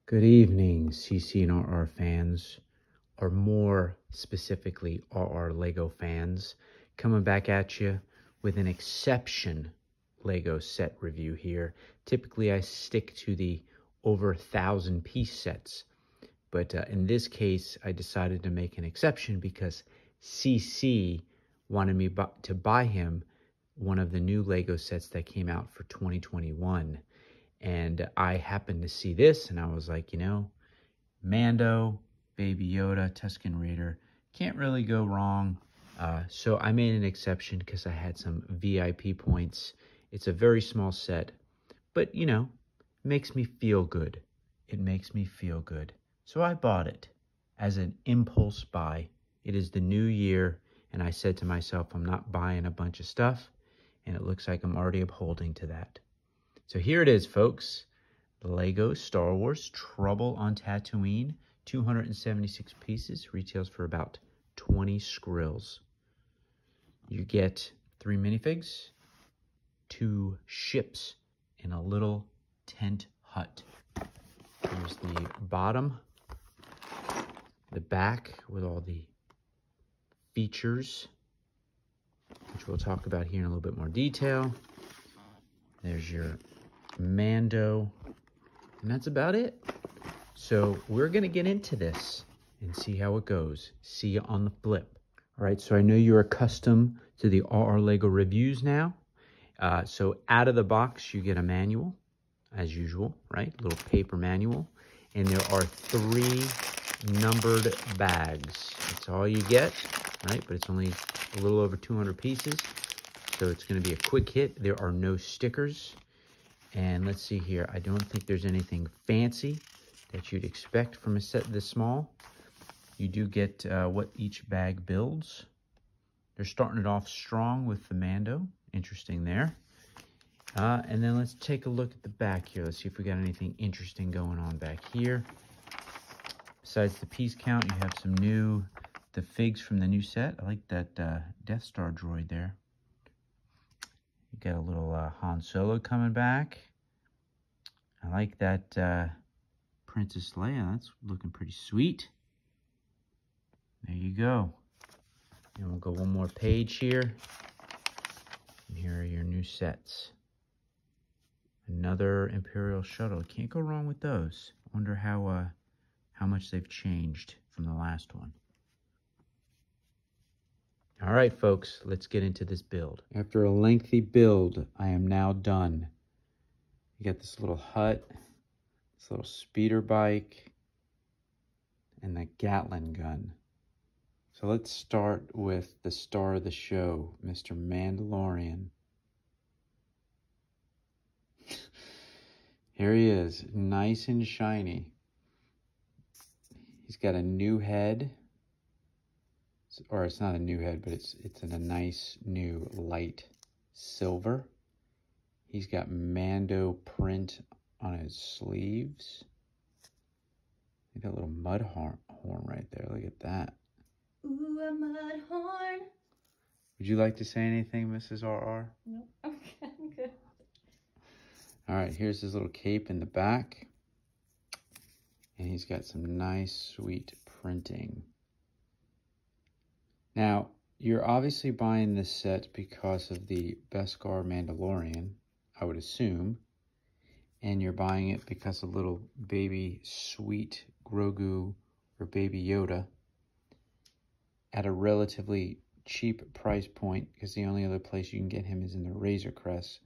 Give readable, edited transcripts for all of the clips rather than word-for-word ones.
Good evening, CC and RR fans, or more specifically, RR Lego fans. Coming back at you with an exception Lego set review here. Typically, I stick to the over 1,000 piece sets, but in this case, I decided to make an exception because CC wanted me to buy him one of the new Lego sets that came out for 2021. And I happened to see this, and I was like, you know, Mando, Baby Yoda, Tusken Raider, can't really go wrong. So I made an exception because I had some VIP points. It's a very small set, but, you know, it makes me feel good. It makes me feel good. So I bought it as an impulse buy. It is the new year, and I said to myself, I'm not buying a bunch of stuff, and it looks like I'm already upholding to that. So here it is, folks. Lego Star Wars Trouble on Tatooine, 276 pieces, retails for about 20 scrills. You get 3 minifigs, 2 ships, and a little tent hut. Here's the bottom, the back with all the features, which we'll talk about here in a little bit more detail. There's your Mando, and that's about it. So we're gonna get into this and see how it goes. See you on the flip. All right, so I know you're accustomed to the RR Lego reviews now. So out of the box, you get a manual, as usual, right? A little paper manual. And there are 3 numbered bags. That's all you get, right? But it's only a little over 200 pieces. So it's gonna be a quick hit. There are no stickers. And let's see here. I don't think there's anything fancy that you'd expect from a set this small. You do get what each bag builds. They're starting it off strong with the Mando. Interesting there. And then let's take a look at the back here. Let's see if we got anything interesting going on back here. Besides the piece count, you have some the figs from the new set. I like that Death Star droid there. You got a little Han Solo coming back. I like that Princess Leia. That's looking pretty sweet. There you go. And we'll go one more page here. And here are your new sets. Another Imperial shuttle. Can't go wrong with those. I wonder how much they've changed from the last one. All right, folks, let's get into this build. After a lengthy build, I am now done. You got this little hut, this little speeder bike, and the Gatling gun. So let's start with the star of the show, Mr. Mandalorian. Here he is, nice and shiny. He's got a new head. Or it's not a new head, but it's in a nice new light silver. He's got Mando print on his sleeves. Look at that little mud horn right there. Look at that. Ooh, a mud horn. Would you like to say anything, Mrs. RR? No, okay, I'm good. All right, here's his little cape in the back. And he's got some nice, sweet printing. Now, you're obviously buying this set because of the Beskar Mandalorian, I would assume. And you're buying it because of little baby sweet Grogu or baby Yoda at a relatively cheap price point, because the only other place you can get him is in the Razor Crest.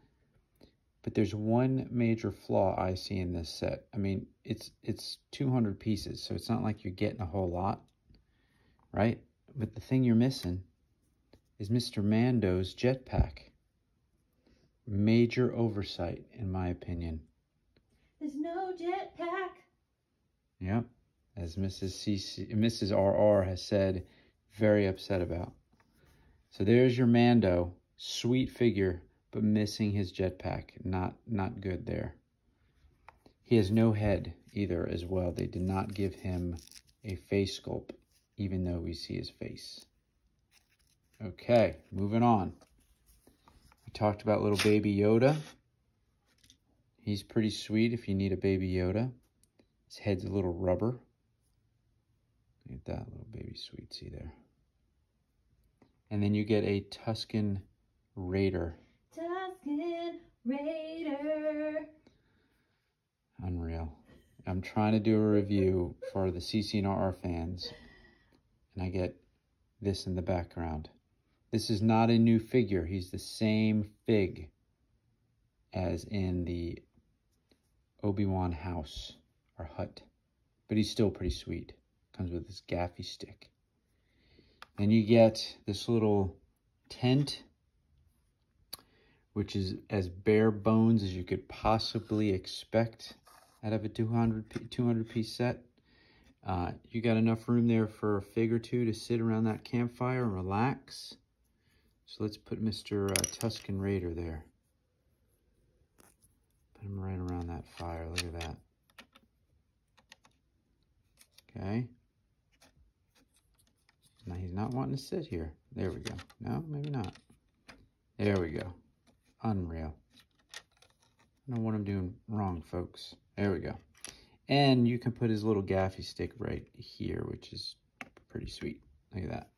But there's one major flaw I see in this set. I mean, it's 200 pieces, so it's not like you're getting a whole lot, right? But the thing you're missing is Mr. Mando's jetpack. Major oversight, in my opinion. There's no jetpack. Yep, as Mrs. RR has said, very upset about. So there's your Mando, sweet figure, but missing his jetpack. Not good there. He has no head either as well. They did not give him a face sculpt, even though we see his face. Okay, moving on. We talked about little baby Yoda. He's pretty sweet if you need a baby Yoda. His head's a little rubber. Look at that little baby sweetie there. And then you get a Tusken Raider. Tusken Raider. Unreal. I'm trying to do a review for the CC&RR fans, and I get this in the background. This is not a new figure. He's the same fig as in the Obi-Wan house or hut, but he's still pretty sweet. Comes with this gaffy stick. Then you get this little tent, which is as bare bones as you could possibly expect out of a 200 piece set. You got enough room there for a fig or two to sit around that campfire and relax. So let's put Mr. Tusken Raider there. Put him right around that fire. Look at that. Okay. Now he's not wanting to sit here. There we go. No, maybe not. There we go. Unreal. I don't know what I'm doing wrong, folks. There we go. And you can put his little gaffy stick right here, which is pretty sweet. Look at that.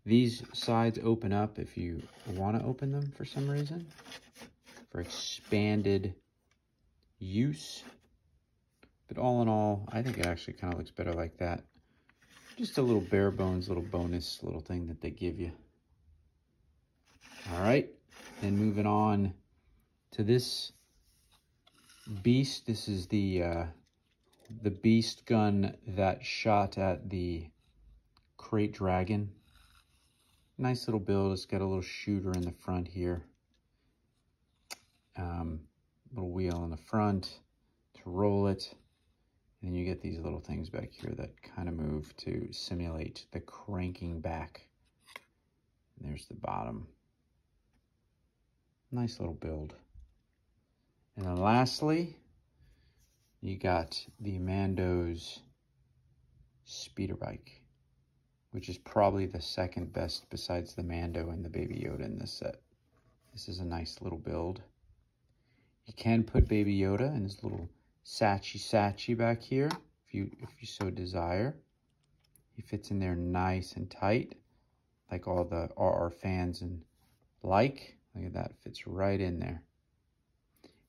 These sides open up if you want to open them for some reason, for expanded use. But all in all, I think it actually kind of looks better like that. Just a little bare bones, little bonus little thing that they give you. All right, then moving on to this beast. This is the beast gun that shot at the crate dragon. Nice little build. It's got a little shooter in the front here. Little wheel in the front to roll it. And you get these little things back here that kind of move to simulate the cranking back. And there's the bottom. Nice little build. And then lastly, you got the Mando's speeder bike, which is probably the second best besides the Mando and the Baby Yoda in this set. This is a nice little build. You can put Baby Yoda in his little satchy back here if you so desire. He fits in there nice and tight, like all the RR fans and like. Look at that, fits right in there.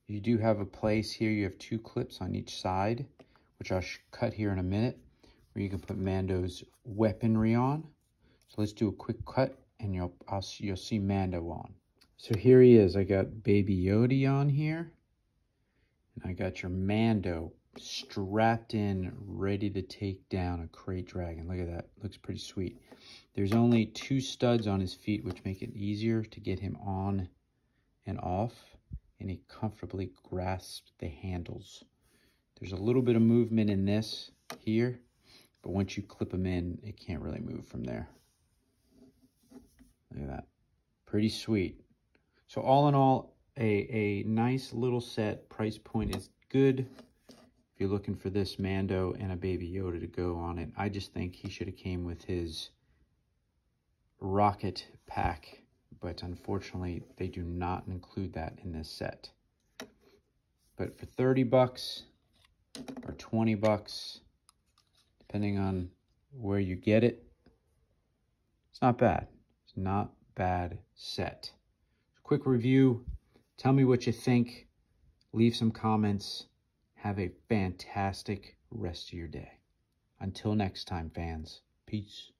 You do have a place here. You have two clips on each side, which I'll cut here in a minute, where you can put Mando's weaponry on. So let's do a quick cut, and you'll see Mando on. So here he is. I got Baby Yoda on here, and I got your Mando strapped in, ready to take down a crate dragon. Look at that. Looks pretty sweet. There's only 2 studs on his feet, which make it easier to get him on and off, and he comfortably grasps the handles. There's a little bit of movement in this here, but once you clip him in, it can't really move from there. Look at that. Pretty sweet. So all in all, a nice little set. Price point is good if you're looking for this Mando and a Baby Yoda to go on it. I just think he should have came with his rocket pack, but unfortunately they do not include that in this set. But for 30 bucks or 20 bucks, depending on where you get it, it's not bad. It's not bad set. Quick review. Tell me what you think. Leave some comments. Have a fantastic rest of your day. Until next time, fans. Peace.